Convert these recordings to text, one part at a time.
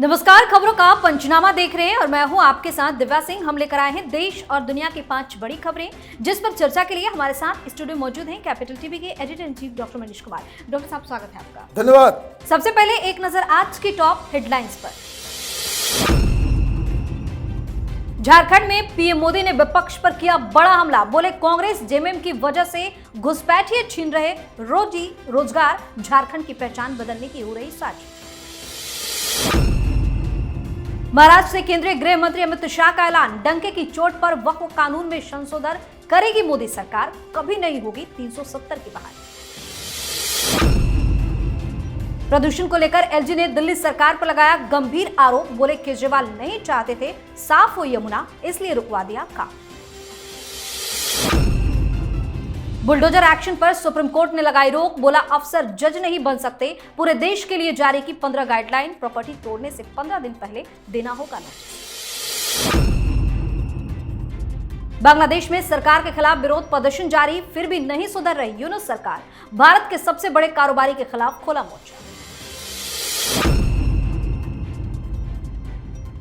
नमस्कार, खबरों का पंचनामा देख रहे हैं और मैं हूं आपके साथ दिव्या सिंह। हम लेकर आए हैं देश और दुनिया की 5 बड़ी खबरें, जिस पर चर्चा के लिए हमारे साथ स्टूडियो मौजूद हैं कैपिटल टीवी के editor in chief doctor Manish Kumar. Doctor साहब, स्वागत है आपका। धन्यवाद। सबसे पहले एक नजर आज की टॉप हेडलाइंस पर। झारखंड में पीएम मोदी ने विपक्ष पर किया बड़ा हमला। बोले कांग्रेस जेएमएम की वजह से घुसपैठिए छीन रहे रोजी रोजगार, झारखंड की पहचान बदलने की हो रही साजिश। महाराष्ट्र से केंद्रीय गृह मंत्री अमित शाह का ऐलान। डंके की चोट पर वक्फ कानून में संशोधन करेगी मोदी सरकार, कभी नहीं होगी 370 की बहाली। प्रदूषण को लेकर एलजी ने दिल्ली सरकार पर लगाया गंभीर आरोप। बोले केजरीवाल नहीं चाहते थे साफ हो यमुना, इसलिए रुकवा दिया काम। बुलडोजर एक्शन पर सुप्रीम कोर्ट ने लगाई रोक। बोला अफसर जज नहीं बन सकते। पूरे देश के लिए जारी की 15 गाइडलाइन। प्रॉपर्टी तोड़ने से 15 दिन पहले देना होगा नोटिस। बांग्लादेश में सरकार के खिलाफ विरोध प्रदर्शन जारी, फिर भी नहीं सुधर रही यूनुस सरकार। भारत के सबसे बड़े कारोबारी के खिलाफ खोला मोर्चा।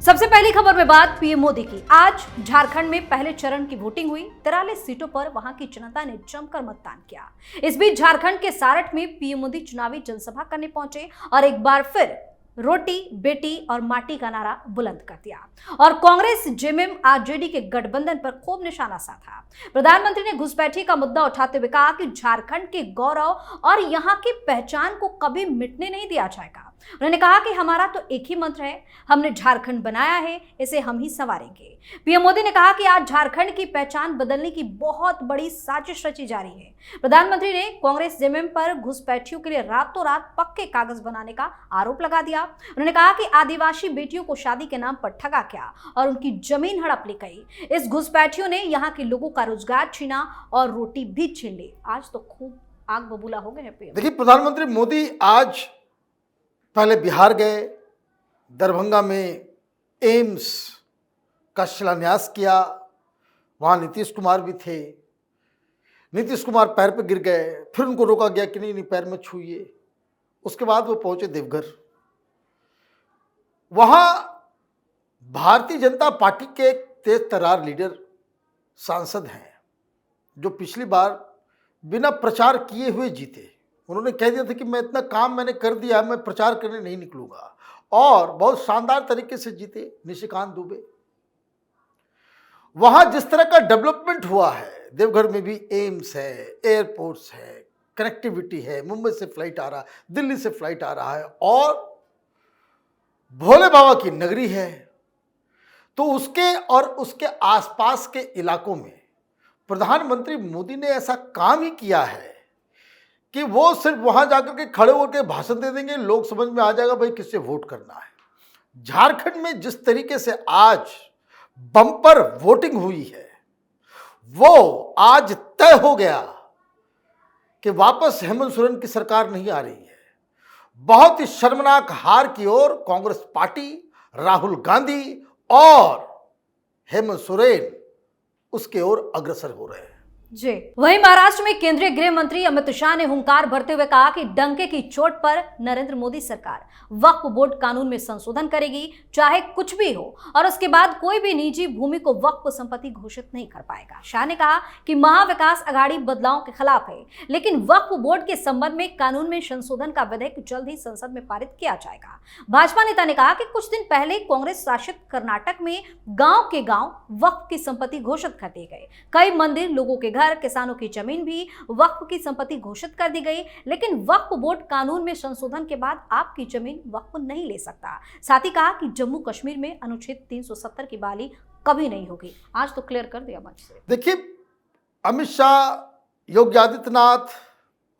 सबसे पहली खबर में बात पीएम मोदी की। आज झारखंड में पहले चरण की वोटिंग हुई। 43 सीटों पर वहां की जनता ने जमकर मतदान किया। इस बीच झारखंड के सारठ में पीएम मोदी चुनावी जनसभा करने पहुंचे और एक बार फिर रोटी बेटी और माटी का नारा बुलंद कर दिया और कांग्रेस जेएमएम आरजेडी के गठबंधन पर खूब निशाना साधा। प्रधानमंत्री ने घुसपैठी का मुद्दा उठाते हुए कहा कि झारखंड के गौरव और यहां की पहचान को कभी मिटने नहीं दिया जाएगा। उन्होंने कहा कि हमारा तो एक ही मंत्र है, हमने झारखंड बनाया है, इसे हम ही संवारेंगे। पीएम मोदी ने कहा कि आज झारखंड की पहचान बदलने की बहुत बड़ी साजिश रची जा रही है। प्रधानमंत्री ने कांग्रेस जेएमएम पर घुसपैठियों के लिए रातों रात पक्के कागज बनाने का आरोप लगा दिया। उन्होंने कहा कि आदिवासी बेटियों को शादी के नाम पर ठगा गया और उनकी जमीन हड़प ली गई। इस घुसपैठियों ने यहाँ के लोगों का रोजगार छीना और रोटी भी छीन ली। आज तो खूब आग बबूला हो गए हैं। देखिए, प्रधानमंत्री मोदी आज पहले बिहार गए, दरभंगा में एम्स का शिलान्यास किया। वहाँ नीतीश कुमार भी थे। नीतीश कुमार पैर पे गिर गए, फिर उनको रोका गया कि नहीं पैर में छूइए। उसके बाद वो पहुंचे देवघर। वहाँ भारतीय जनता पार्टी के एक तेज तर्रार लीडर सांसद हैं जो पिछली बार बिना प्रचार किए हुए जीते। उन्होंने कह दिया था कि मैं इतना काम मैंने कर दिया, मैं प्रचार करने नहीं निकलूंगा, और बहुत शानदार तरीके से जीते। निशिकांत दुबे। वहां जिस तरह का डेवलपमेंट हुआ है, देवघर में भी एम्स है, एयरपोर्ट्स है, कनेक्टिविटी है, मुंबई से फ्लाइट आ रहा है, दिल्ली से फ्लाइट आ रहा है और भोले बाबा की नगरी है। तो उसके और उसके आसपास के इलाकों में प्रधानमंत्री मोदी ने ऐसा काम ही किया है कि वो सिर्फ वहां जाकर के खड़े होकर भाषण दे देंगे, लोग समझ में आ जाएगा भाई किससे वोट करना है। झारखंड में जिस तरीके से आज बम्पर वोटिंग हुई है, वो आज तय हो गया कि वापस हेमंत सोरेन की सरकार नहीं आ रही है। बहुत ही शर्मनाक हार की ओर कांग्रेस पार्टी, राहुल गांधी और हेमंत सोरेन उसके ओर अग्रसर हो रहे हैं। जी, वहीं महाराष्ट्र में केंद्रीय गृह मंत्री अमित शाह ने हुंकार भरते हुए कहा कि डंके की चोट पर नरेंद्र मोदी सरकार वक्फ बोर्ड कानून में संशोधन करेगी, चाहे कुछ भी हो, और उसके बाद कोई भी निजी भूमि को वक्फ संपत्ति घोषित नहीं कर पाएगा। शाह ने कहा कि महाविकास अघाड़ी बदलाव के खिलाफ है, लेकिन वक्फ बोर्ड के संबंध में कानून में संशोधन का विधेयक जल्द ही संसद में पारित किया जाएगा। भाजपा नेता ने कहा कि कुछ दिन पहले कांग्रेस शासित कर्नाटक में गांव के गांव वक्फ की संपत्ति घोषित कर दिए गए। कई मंदिर, लोगों के घर, किसानों की जमीन भी वक्फ की संपत्ति घोषित कर दी गई, लेकिन वक्फ बोर्ड कानून में संशोधन के बाद आपकी जमीन वक्फ नहीं ले सकता। साथ ही कहा कि जम्मू कश्मीर में अनुच्छेद 370 की बहाली कभी नहीं होगी। आज तो क्लियर कर दिया मंच से। देखिए, अमित शाह, योगी आदित्यनाथ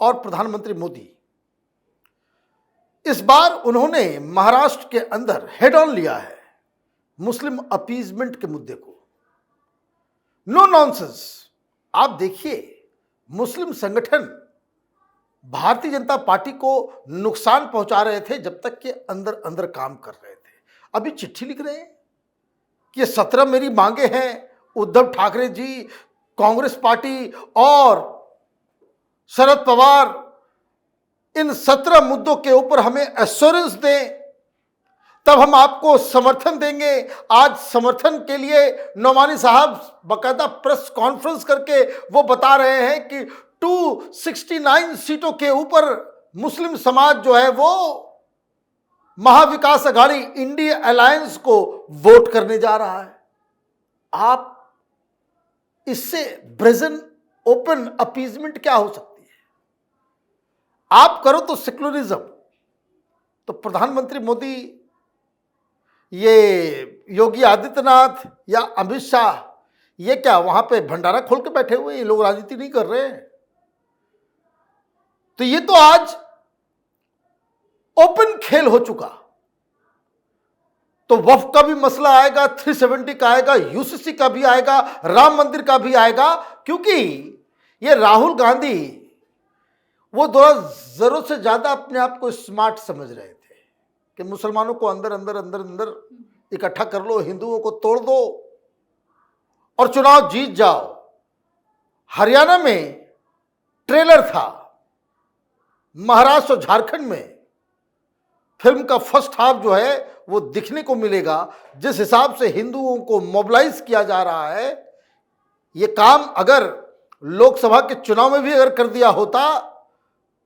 और प्रधानमंत्री मोदी इस बार उन्होंने महाराष्ट्र के अंदर हेड ऑन लिया है मुस्लिम अपीजमेंट के मुद्दे को। No nonsense. आप देखिए, मुस्लिम संगठन भारतीय जनता पार्टी को नुकसान पहुंचा रहे थे जब तक कि अंदर अंदर काम कर रहे थे। अभी चिट्ठी लिख रहे हैं कि 17 मेरी मांगे हैं। उद्धव ठाकरे जी, कांग्रेस पार्टी और शरद पवार इन 17 मुद्दों के ऊपर हमें एश्योरेंस दें। तब हम आपको समर्थन देंगे। आज समर्थन के लिए नोमानी साहब बकायदा प्रेस कॉन्फ्रेंस करके वो बता रहे हैं कि 269 सीटों के ऊपर मुस्लिम समाज जो है वो महाविकास अघाड़ी इंडिया अलायंस को वोट करने जा रहा है। आप इससे ब्रेजन ओपन अपीजमेंट क्या हो सकती है? आप करो तो सेक्युलरिज्म। तो प्रधानमंत्री मोदी, ये योगी आदित्यनाथ या अमित शाह, ये क्या वहां पे भंडारा खोल के बैठे हुए? ये लोग राजनीति नहीं कर रहे हैं। तो ये तो आज ओपन खेल हो चुका। तो वक्फ का भी मसला आएगा, 370 का आएगा, यूसीसी का भी आएगा, राम मंदिर का भी आएगा, क्योंकि ये राहुल गांधी वो थोड़ा जरूरत से ज्यादा अपने आप को स्मार्ट समझ रहे थे कि मुसलमानों को अंदर अंदर अंदर अंदर इकट्ठा कर लो, हिंदुओं को तोड़ दो और चुनाव जीत जाओ। हरियाणा में ट्रेलर था, महाराष्ट्र और झारखंड में फिल्म का फर्स्ट हाफ जो है वो दिखने को मिलेगा। जिस हिसाब से हिंदुओं को मोबिलाइज किया जा रहा है, ये काम अगर लोकसभा के चुनाव में भी अगर कर दिया होता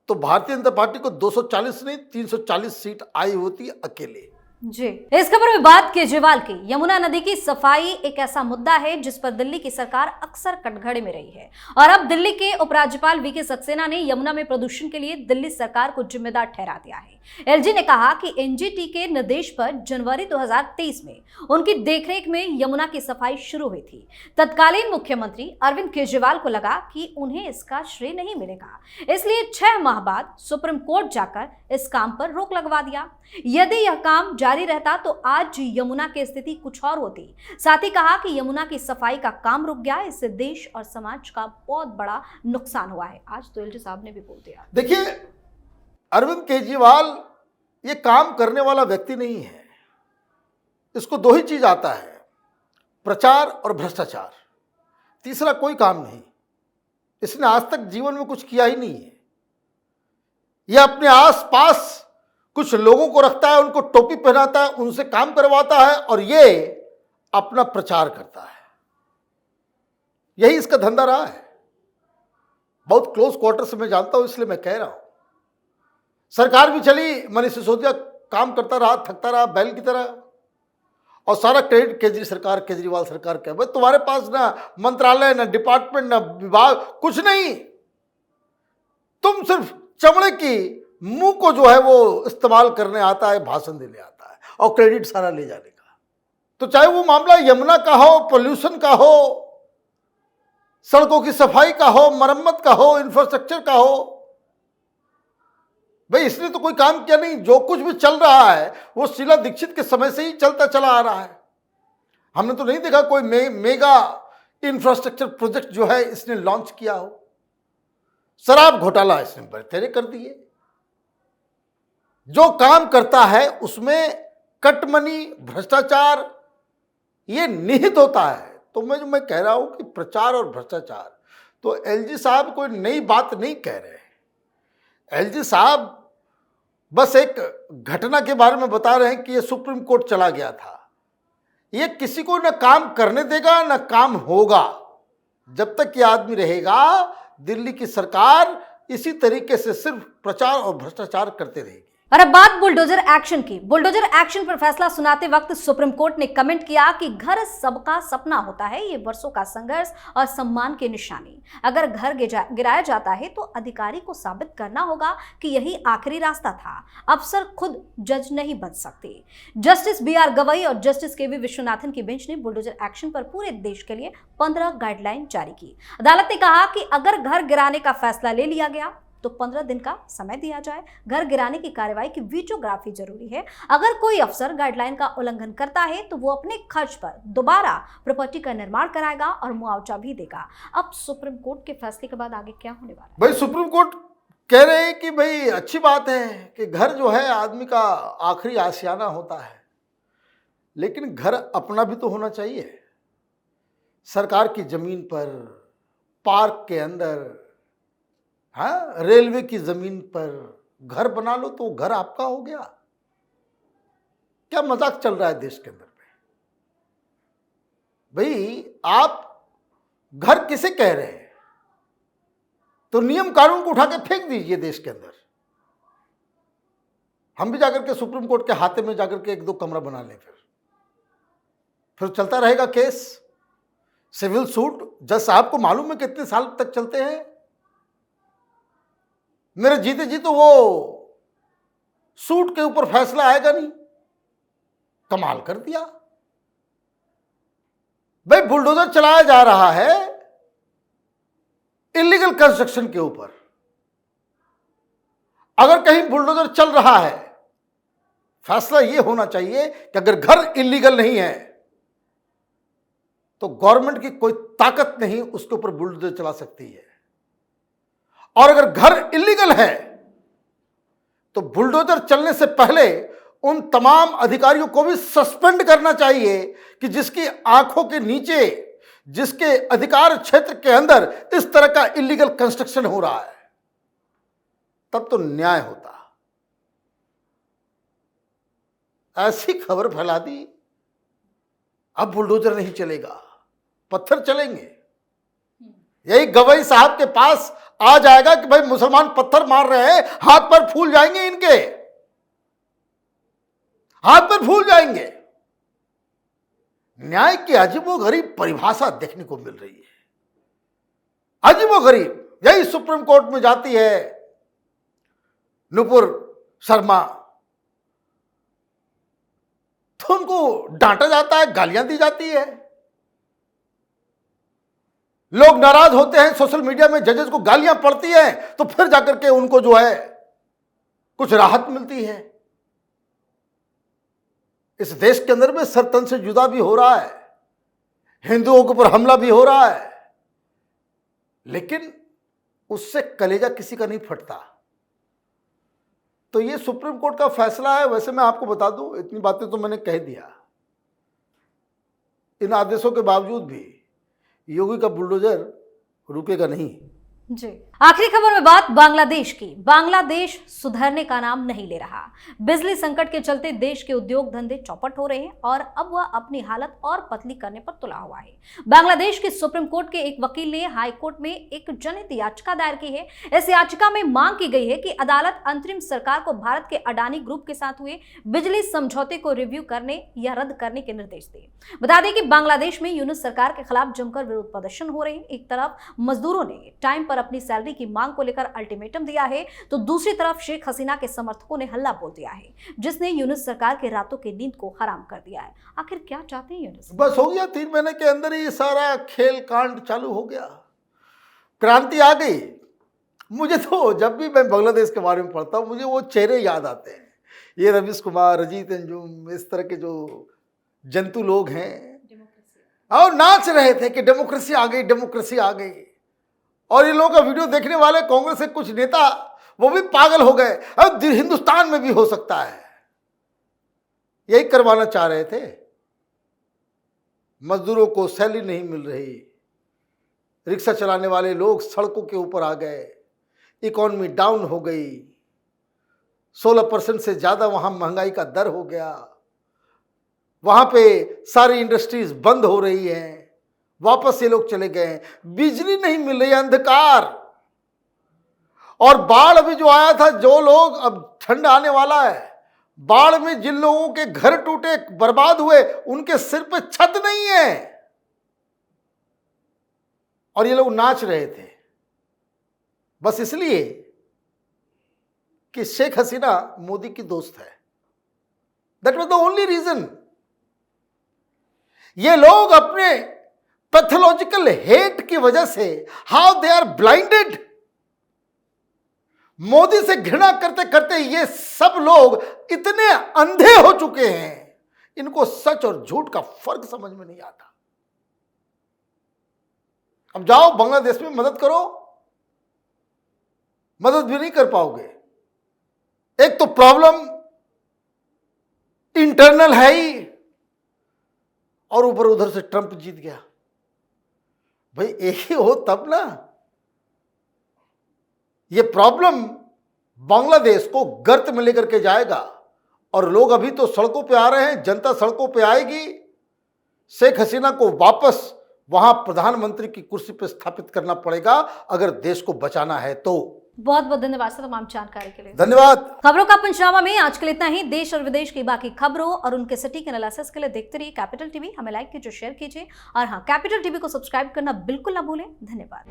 तो भारतीय जनता पार्टी को 240 नहीं 340 सीट आई होती अकेले। जी, इस खबर में बात केजरीवाल की। यमुना नदी की सफाई एक ऐसा मुद्दा है जिस पर दिल्ली की सरकार अक्सर कटघरे में रही है और अब दिल्ली के उपराज्यपाल वीके सक्सेना ने यमुना में प्रदूषण के लिए दिल्ली सरकार को जिम्मेदार ठहरा दिया है। एलजी ने कहा कि एनजीटी के निर्देश पर जनवरी 2023 में उनकी देखरेख में यमुना की सफाई शुरू हुई थी। तत्कालीन मुख्यमंत्री अरविंद केजरीवाल को लगा कि उन्हें इसका श्रेय नहीं मिलेगा, इसलिए 6 माह बाद सुप्रीम कोर्ट जाकर इस काम पर रोक लगवा दिया। यदि यह काम जारी रहता तो आज यमुना की स्थिति कुछ और होती। साथ ही कहा कि यमुना की सफाई का काम रुक गया, इससे देश और समाज का बहुत बड़ा नुकसान हुआ है। आज तो एलजी साहब ने भी बोल दिया। देखिए, अरविंद केजरीवाल ये काम करने वाला व्यक्ति नहीं है। इसको 2 ही चीज आता है, प्रचार और भ्रष्टाचार। तीसरा कोई काम नहीं। इसने आज तक जीवन में कुछ किया ही नहीं है। यह अपने आसपास कुछ लोगों को रखता है, उनको टोपी पहनाता है, उनसे काम करवाता है और ये अपना प्रचार करता है। यही इसका धंधा रहा है। बहुत क्लोज क्वार्टर से मैं जानता हूं, इसलिए मैं कह रहा हूं। सरकार भी चली, मनीष सिसोदिया काम करता रहा, थकता रहा बैल की तरह, और सारा क्रेडिट केजरीवाल सरकार का। भाई तुम्हारे पास ना मंत्रालय, ना डिपार्टमेंट, ना विभाग, कुछ नहीं। तुम सिर्फ चमड़े की मुंह को जो है वो इस्तेमाल करने आता है, भाषण देने आता है और क्रेडिट सारा ले जाने का। तो चाहे वो मामला यमुना का हो, पोल्यूशन का हो, सड़कों की सफाई का हो, मरम्मत का हो, इंफ्रास्ट्रक्चर का हो, भाई इसने तो कोई काम किया नहीं। जो कुछ भी चल रहा है वो शीला दीक्षित के समय से ही चलता चला आ रहा है। हमने तो नहीं देखा कोई मेगा इंफ्रास्ट्रक्चर प्रोजेक्ट जो है इसने लॉन्च किया हो। शराब घोटाला इसने बड़े कर दिए। जो काम करता है उसमें कटमनी, भ्रष्टाचार ये निहित होता है। तो मैं कह रहा हूं कि प्रचार और भ्रष्टाचार, तो एलजी साहब कोई नई बात नहीं कह रहे हैं। एलजी साहब बस एक घटना के बारे में बता रहे हैं कि ये सुप्रीम कोर्ट चला गया था। ये किसी को न काम करने देगा न काम होगा। जब तक ये आदमी रहेगा, दिल्ली की सरकार इसी तरीके से सिर्फ प्रचार और भ्रष्टाचार करते रहेगी। और अब बात बुलडोजर एक्शन की। बुलडोजर एक्शन पर फैसला सुनाते वक्त सुप्रीम कोर्ट ने कमेंट किया कि घर सबका सपना होता है, ये वर्षों का संघर्ष और सम्मान की निशानी। अगर घर गिराया जाता है तो अधिकारी को साबित करना होगा कि यही आखिरी रास्ता था। अफसर खुद जज नहीं बन सकते। जस्टिस BR गवई और जस्टिस KV विश्वनाथन की बेंच ने बुलडोजर एक्शन पर पूरे देश के लिए 15 गाइडलाइन जारी की। अदालत ने कहा कि अगर घर गिराने का फैसला ले लिया गया तो 15 दिन का समय दिया जाए। घर गिराने की कार्रवाई की वीडियोग्राफी जरूरी है। अगर कोई अफसर गाइडलाइन का उल्लंघन करता है तो वो अपने खर्च पर दोबारा प्रॉपर्टी का निर्माण कराएगा और मुआवजा भी देगा। अब सुप्रीम कोर्ट के फैसले के बाद आगे क्या होने वाला है? भाई सुप्रीम कोर्ट कह रहे हैं कि भाई अच्छी बात है कि घर जो है आदमी का आखिरी आशियाना होता है, लेकिन घर अपना भी तो होना चाहिए। सरकार की जमीन पर, पार्क के अंदर, हाँ, रेलवे की जमीन पर घर बना लो तो घर आपका हो गया। क्या मजाक चल रहा है देश के अंदर में? भाई आप घर किसे कह रहे हैं? तो नियम कानून को उठा के फेंक दीजिए देश के अंदर। हम भी जाकर के सुप्रीम कोर्ट के हाथे में जाकर के एक दो कमरा बना लें, फिर चलता रहेगा केस, सिविल सूट। जज साहब को मालूम है कितने साल तक चलते हैं। मेरे जीते जी तो वो सूट के ऊपर फैसला आएगा नहीं। कमाल कर दिया भाई। बुलडोजर चलाया जा रहा है इलीगल कंस्ट्रक्शन के ऊपर। अगर कहीं बुलडोजर चल रहा है, फैसला यह होना चाहिए कि अगर घर इलीगल नहीं है तो गवर्नमेंट की कोई ताकत नहीं उसके ऊपर बुलडोजर चला सकती है। और अगर घर इलीगल है तो बुलडोजर चलने से पहले उन तमाम अधिकारियों को भी सस्पेंड करना चाहिए कि जिसकी आंखों के नीचे, जिसके अधिकार क्षेत्र के अंदर इस तरह का इलीगल कंस्ट्रक्शन हो रहा है, तब तो न्याय होता। ऐसी खबर फैला दी, अब बुलडोजर नहीं चलेगा, पत्थर चलेंगे। यही गवई साहब के पास आ जाएगा कि भाई मुसलमान पत्थर मार रहे हैं, हाथ पर फूल जाएंगे, इनके हाथ पर फूल जाएंगे। न्याय की अजीबोगरीब परिभाषा देखने को मिल रही है। अजीबोगरीब। यही सुप्रीम कोर्ट में जाती है नुपुर शर्मा, तो उनको डांटा जाता है, गालियां दी जाती है। लोग नाराज होते हैं, सोशल मीडिया में जजेस को गालियां पड़ती हैं, तो फिर जाकर के उनको जो है कुछ राहत मिलती है। इस देश के अंदर में सरतन से जुदा भी हो रहा है, हिंदुओं के ऊपर हमला भी हो रहा है, लेकिन उससे कलेजा किसी का नहीं फटता। तो ये सुप्रीम कोर्ट का फैसला है। वैसे मैं आपको बता दूं, इतनी बातें तो मैंने कह दिया, इन आदेशों के बावजूद भी योगी का बुलडोजर रुकेगा नहीं। जी, आखिरी खबर में बात बांग्लादेश की। बांग्लादेश सुधरने का नाम नहीं ले रहा। बिजली संकट के चलते देश के उद्योग धंधे चौपट हो रहे हैं और अब वह अपनी हालत और पतली करने पर तुला हुआ है। बांग्लादेश के सुप्रीम कोर्ट के एक वकील ने हाई कोर्ट में एक जनहित याचिका दायर की है। इस याचिका में मांग की गई है कि अदालत अंतरिम सरकार को भारत के अडानी ग्रुप के साथ हुए बिजली समझौते को रिव्यू करने या रद्द करने के निर्देश दे। बता दें कि बांग्लादेश में यूनुस सरकार के खिलाफ जमकर विरोध प्रदर्शन हो रहे हैं। एक तरफ मजदूरों ने टाइम पर अपनी सैलरी की मांग को लेकर अल्टीमेटम दिया है, तो दूसरी तरफ शेख हसीना के समर्थकों ने हल्ला बोल दिया है, जिसने यूनुस सरकार के रातों की नींद को हराम कर दिया है। आखिर क्या चाहते हैं यूनुस? बस हो गया, 3 महीने के अंदर ही सारा खेल कांड चालू हो गया, क्रांति आ गई। मुझे तो जब भी मैं बांग्लादेश के बारे में पढ़ता हूँ, मुझे वो चेहरे याद आते हैं। ये रवीश कुमार, अजीत अंजुम, इस तरह के जो जंतु लोग हैं, और नाच रहे थे कि डेमोक्रेसी आ गई, डेमोक्रेसी आ गई। और ये लोगों का वीडियो देखने वाले कांग्रेस के कुछ नेता वो भी पागल हो गए, अब हिंदुस्तान में भी हो सकता है। यही करवाना चाह रहे थे। मजदूरों को सैलरी नहीं मिल रही, रिक्शा चलाने वाले लोग सड़कों के ऊपर आ गए, इकोनॉमी डाउन हो गई, 16% से ज्यादा वहां महंगाई का दर हो गया, वहां पे सारी इंडस्ट्रीज बंद हो रही हैं, वापस ये लोग चले गए, बिजली नहीं मिल रही, अंधकार। और बाढ़ अभी जो आया था, जो लोग, अब ठंड आने वाला है, बाढ़ में जिन लोगों के घर टूटे, बर्बाद हुए, उनके सिर पे छत नहीं है, और ये लोग नाच रहे थे बस इसलिए कि शेख हसीना मोदी की दोस्त है। That was the only reason. ये लोग अपने पैथोलॉजिकल हेट की वजह से, how they are blinded, Modi से घृणा करते करते ये सब लोग इतने अंधे हो चुके हैं, इनको सच और झूठ का फर्क समझ में नहीं आता। अब जाओ बांग्लादेश में मदद करो, मदद भी नहीं कर पाओगे। एक तो प्रॉब्लम इंटरनल है ही, और ऊपर उधर से ट्रंप जीत गया। भाई एक ही हो तब ना। ये प्रॉब्लम बांग्लादेश को गर्त में लेकर के जाएगा और लोग अभी तो सड़कों पे आ रहे हैं, जनता सड़कों पे आएगी। शेख हसीना को वापस वहां प्रधानमंत्री की कुर्सी पर स्थापित करना पड़ेगा अगर देश को बचाना है तो। बहुत बहुत धन्यवाद सर तमाम जानकारी के लिए। धन्यवाद। खबरों का पंचनामा में आज के लिए इतना ही। देश और विदेश की बाकी खबरों और उनके सटीक एनालिसिस के लिए देखते रहिए कैपिटल टीवी। हमें लाइक कीजिए, शेयर कीजिए और हाँ, कैपिटल टीवी को सब्सक्राइब करना बिल्कुल ना भूलें। धन्यवाद।